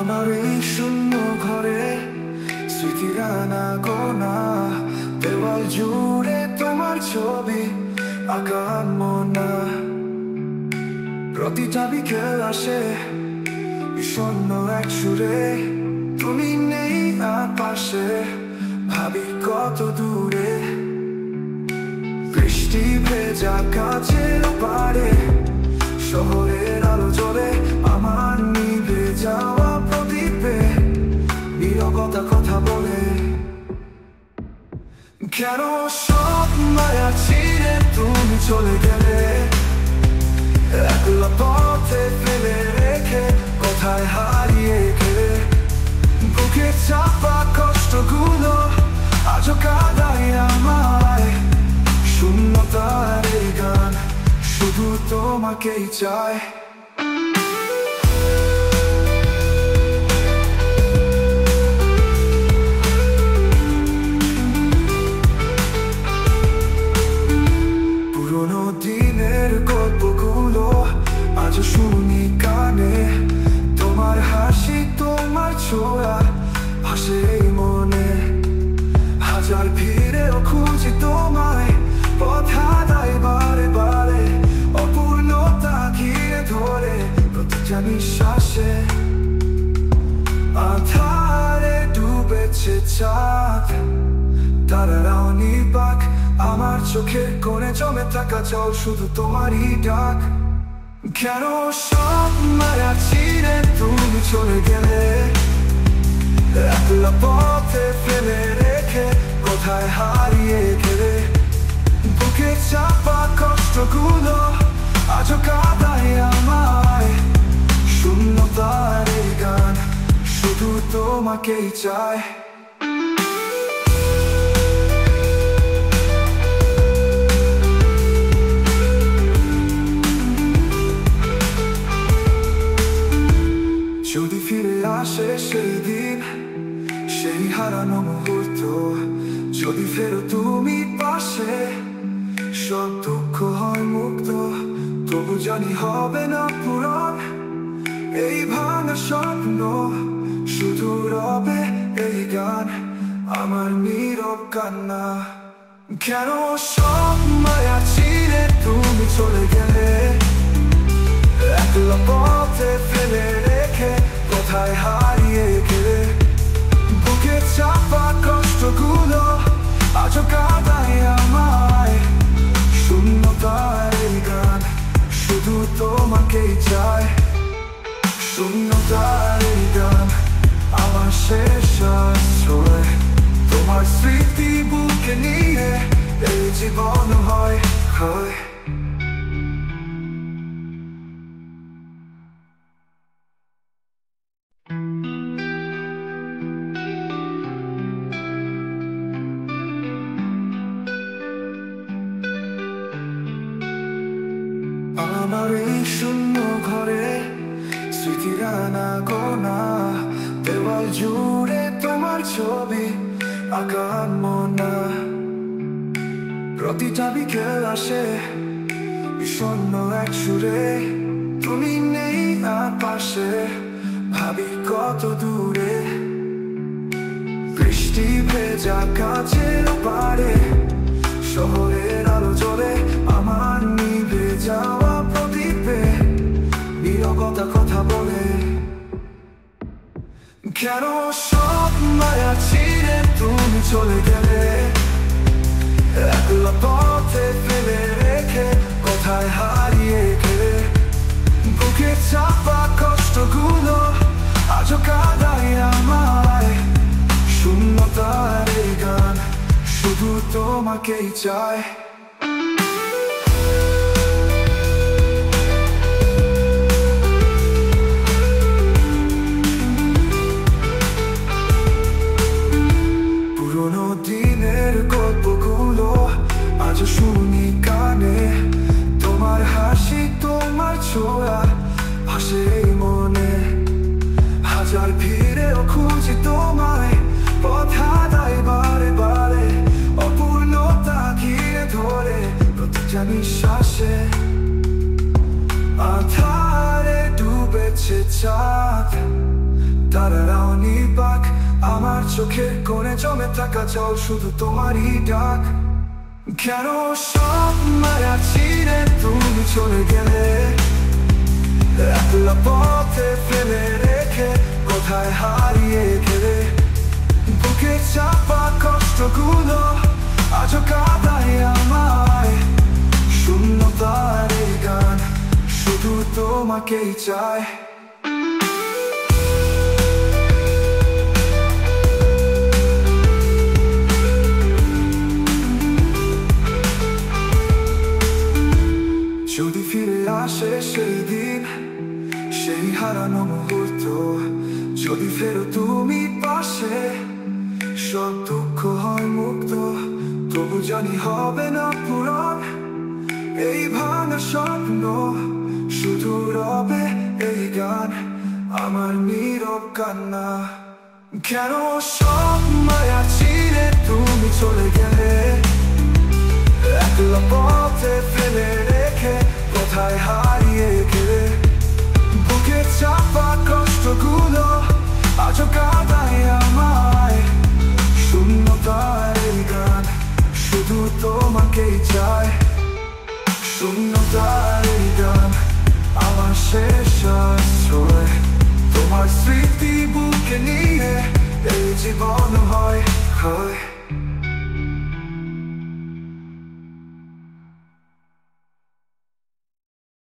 আমার এই শূন্য ঘরে স্মৃতির আনাগোনা, দেওয়াল জুড়ে তোমার ছবি আঁকা মনা। প্রতিটা বিকেল আসে বিষণ্ণ এক সুরে, তুমি নেই আর পাশে, ভাবি কত দূরে। বৃষ্টি ভেজা কাছের পাড়ে শহরের আলো জ্বলে, আমার নিভে যাওয়া প্রদীপে নীরবতা কথা বলে। কেন সব মায়া ছিঁড়ে তুমি চলে গেলে, একলা পথে ফেলে রেখে কোথায় হারিয়ে গেলে। বুকে চাপা কষ্টগুলো আজও কাঁদায় আমায়, শূন্যতার এই গান শুধু তোমাকেই চায়। পুরোনো দিনের গল্পগুলো আজও শুনি কানে, তোমার হাসি তোমার ছোঁয়া ভাসে এই মনে। হাজার ভিড়েও খুঁজি তোমায়, পথ হারাই বারে বারে, অপূর্ণতা ঘিরে ধরে প্রতিটা নিঃশ্বাসে। আঁধারে ডুবেছে চাঁদ, তারারাও নির্বাক, আমার চোখের কোণে জমে থাকা জল শুধু তোমারই ডাক। কেন সব মায়া ছিঁড়ে তুমি চলে গেলে, একলা পথে ফেলে রেখে কোথায় হারিয়ে গেলে। বুকে চাপা কষ্টগুলো আজও কাঁদায় আমায়, শূন্যতার এই গান শুধু তোমাকেই চায়। যদি ফিরে আসে সেই দিন, সেই হারানো মুহূর্ত, যদি ফেরো তুমি পাশে, সব দুঃখ হয় মুক্ত। তবু জানি হবে না পূরণ এই ভাঙা স্বপ্ন, শুধু রবে এই গান আমার নীরব কান্না। কেন সব মায়া ছিঁড়ে তুমি চলে গেলে, একলা পথে ফেলে রেখে কোথায় হারিয়ে গেলে। বুকে চাপা কষ্টগুলো আজও কাঁদায় আমায়, শূন্যতার এই গান শুধু তোমাকেই চায়। শূন্যতার এই গান আমার শেষ আশ্রয়, তোমার স্মৃতি বুকে নিয়ে এই জীবন হয় হয়। আমার এই শূন্য ঘরে স্মৃতির আনাগোনা, দেওয়াল জুড়ে তোমার ছবি আঁকা মনা। প্রতিটা বিকেল আসে বিষণ্ণ এক সুরে, তুমি নেই আর পাশে, ভাবি কত দূরে। বৃষ্টি ভেজা কাছের পাড়ে শহরের আলো জ্বলে, আমার নিভে যাওয়া প্রদীপে নীরবতা কথা বলে। কেন সব মায়া ছিঁড়ে তুমি চলে গেলে, একলা পথে ফেলে রেখে কোথায় হারিয়ে গেলে। বুকে চাপা কষ্টগুলো আজও কাঁদায় আমায়, শূন্যতার এই গান শুধু তোমাকেই চায়। পুরোনো দিনের গল্পগুলো আজও শুনি কানে, তোমার হাসি তোমার ছোঁয়া ভাসে এই মনে। হাজার ভিড়েও খুঁজি তোমায়, পথ হারাই বারে বারে, অপূর্ণতা ঘিরে ধরে প্রতিটা নিঃশ্বাসে। আঁধারে ডুবেছে চাঁদ, চোখের কোণে জমে থাকা জল শুধু তোমারই ডাক। কেন সব মায়া ছিঁড়ে তুমি চলে গেলে, একলা পথে ফেলে রেখে কোথায় হারিয়ে গেলে। বুকে চাপা কষ্টগুলো আজও কাঁদায় আমায়, শূন্যতার এই গান শুধু তোমাকেই চায়। যদি ফিরে আসে সেই দিন, সেই হারানো মুহূর্ত, যদি ফেরো তুমি পাশে, সব দুঃখ হয় মুক্ত। তবু জানি হবে না পূরণ এই ভাঙা স্বপ্ন, শুধু রবে এই গান আমার নীরব কান্না। কেন সব মায়া ছিঁড়ে তুমি চলে গেলে, একলা পথে ফেলে রেখে কোথায় হারিয়ে গেলে। বুকে চাপা কষ্টগুলো আজও কাঁদায় আমায়, শূন্যতার এই গান শুধু তোমাকেই চায়। শূন্যতার এই গান আমার শেষ আশ্রয়, তোমার স্মৃতি বুকে নিয়ে এই জীবন হয় ক্ষয়।